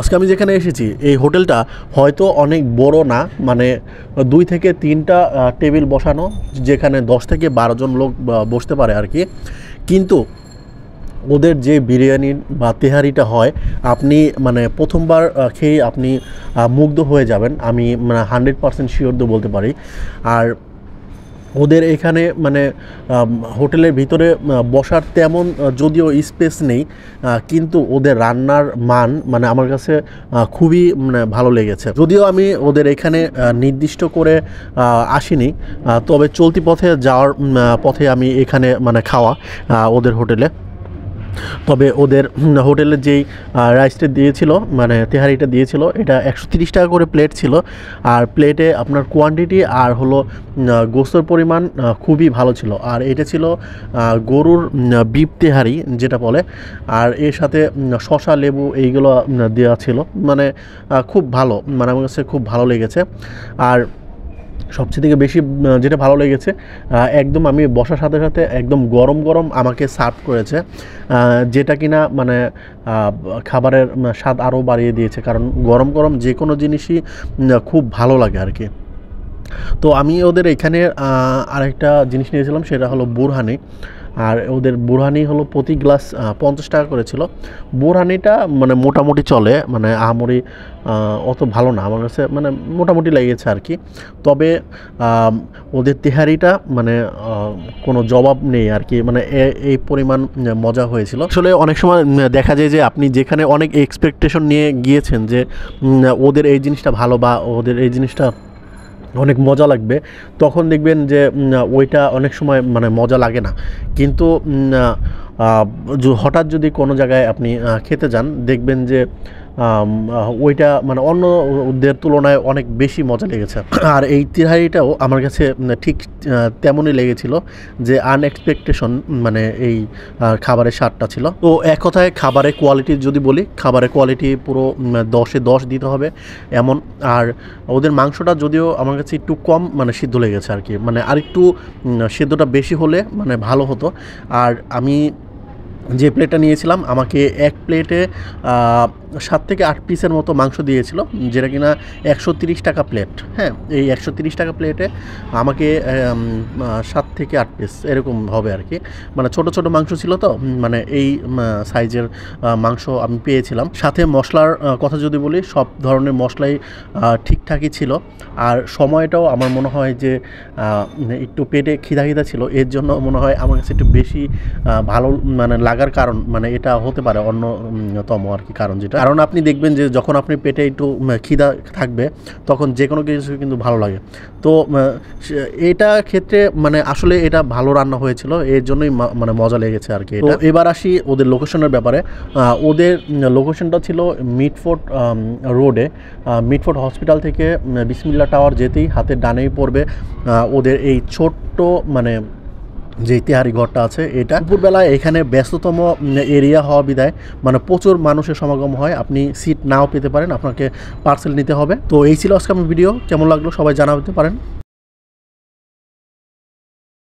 আজকে আমি যেখানে এসেছি এই হোটেলটা হয়তো অনেক বড় না, মানে 2 থেকে 3টা টেবিল বসানো, যেখানে 10 থেকে 12 জন লোক বসতে পারে আর কি। কিন্তু ওদের যে বিরিয়ানি বা তেহারিটা হয়, আপনি মানে প্রথমবার খেয়ে আপনি মুগ্ধ হয়ে যাবেন, আমি মানে 100% শিওর তো বলতে পারি। আর ওদের এখানে মানে হোটেলের ভিতরে বসার তেমন যদিও স্পেস নেই, কিন্তু ওদের রান্নার মান মানে আমার কাছে খুবই মানে ভালো লেগেছে। যদিও আমি ওদের এখানে নির্দিষ্ট করে আসিনি, তবে চলতি পথে যাওয়ার পথে আমি এখানে মানে খাওয়া ওদের হোটেলে। তবে ওদের হোটেলে যেই রাইসটা দিয়েছিল মানে তেহারিটা দিয়েছিল, এটা 130 টাকা করে প্লেট ছিল। আর প্লেটে আপনার কোয়ান্টিটি আর হলো গোস্তর পরিমাণ খুবই ভালো ছিল। আর এটা ছিল গরুর বিপ তেহারি যেটা বলে, আর এর সাথে শসা লেবু এইগুলো দেওয়া ছিল। মানে খুব ভালো, মানে আমার কাছে খুব ভালো লেগেছে। আর সবচেয়ে থেকে বেশি যেটা ভালো লেগেছে, একদম আমি বসার সাথে সাথে একদম গরম গরম আমাকে সার্ভ করেছে, যেটা কিনা মানে খাবারের স্বাদ আরও বাড়িয়ে দিয়েছে, কারণ গরম গরম যে কোনো জিনিসই খুব ভালো লাগে আর কি। তো আমি ওদের এখানে আরেকটা জিনিস নিয়েছিলাম, সেটা হলো বুরহানি। আর ওদের বুরহানি হলো প্রতি গ্লাস 50 টাকা করেছিল। বুরহানিটা মানে মোটামুটি চলে, মানে আহামরি অত ভালো না আমার কাছে, মানে মোটামুটি লেগেছে আর কি। তবে ওদের তেহারিটা মানে কোনো জবাব নেই আর কি, মানে এই পরিমাণ মজা হয়েছিল। আসলে অনেক সময় দেখা যায় যে আপনি যেখানে অনেক এক্সপেকটেশন নিয়ে গিয়েছেন যে ওদের এই জিনিসটা ভালো বা ওদের এই জিনিসটা অনেক মজা লাগবে, তখন দেখবেন যে ওইটা অনেক সময় মানে মজা লাগে না। কিন্তু হঠাৎ যদি কোনো জায়গায় আপনি খেতে যান, দেখবেন যে ওইটা মানে অন্যদের তুলনায় অনেক বেশি মজা লেগেছে। আর এই তেহারিটাও আমার কাছে ঠিক তেমনই লেগেছিল, যে আনএক্সপেকটেশন মানে এই খাবারের স্বাদটা ছিল। তো এক কথায় খাবারের কোয়ালিটি যদি বলি, খাবারের কোয়ালিটি পুরো 10-এ 10 দিতে হবে এমন। আর ওদের মাংসটা যদিও আমার কাছে একটু কম মানে সিদ্ধ লেগেছে আর কি, মানে আরেকটু সিদ্ধটা বেশি হলে মানে ভালো হতো। আর আমি যে প্লেটটা নিয়েছিলাম, আমাকে এক প্লেটে 7 থেকে 8 পিসের মতো মাংস দিয়েছিল, যেটা কিনা 130 টাকা প্লেট। হ্যাঁ, এই 130 টাকা প্লেটে আমাকে 7 থেকে 8 পিস এরকম হবে আর কি। মানে ছোট ছোট মাংস ছিল, তো মানে এই সাইজের মাংস আমি পেয়েছিলাম। সাথে মশলার কথা যদি বলি, সব ধরনের মশলাই ঠিকঠাকই ছিল। আর সময়টাও আমার মনে হয় যে একটু পেটে খিদা খিদা ছিল, এর জন্য মনে হয় আমার কাছে একটু বেশি ভালো মানে লাগার কারণ, মানে এটা হতে পারে অন্যতম আর কি কারণ। যেটা কারণ আপনি দেখবেন যে যখন আপনি পেটে একটু খিদা থাকবে, তখন যে কোনো কিছু কিন্তু ভালো লাগে। তো এটা ক্ষেত্রে মানে আসলে এটা ভালো রান্না হয়েছিল, এর জন্যই মানে মজা লেগেছে আর কি। তো এবার আসি ওদের লোকেশনের ব্যাপারে। ওদের লোকেশনটা ছিল মিটফোর্ড রোডে। মিটফোর্ড হসপিটাল থেকে বিসমিল্লা টাওয়ার যেতেই হাতের ডানেই পড়বে ওদের এই ছোট্ট মানে যে তেহারি ঘরটা আছে। এটা দুপুরবেলায় এখানে ব্যস্ততম এরিয়া হওয়া বিদায় মানে প্রচুর মানুষের সমাগম হয়, আপনি সিট নাও পেতে পারেন, আপনাকে পার্সেল নিতে হবে। তো এই ছিল আজকে আমার ভিডিও, কেমন লাগলো সবাই জানাতে পারেন।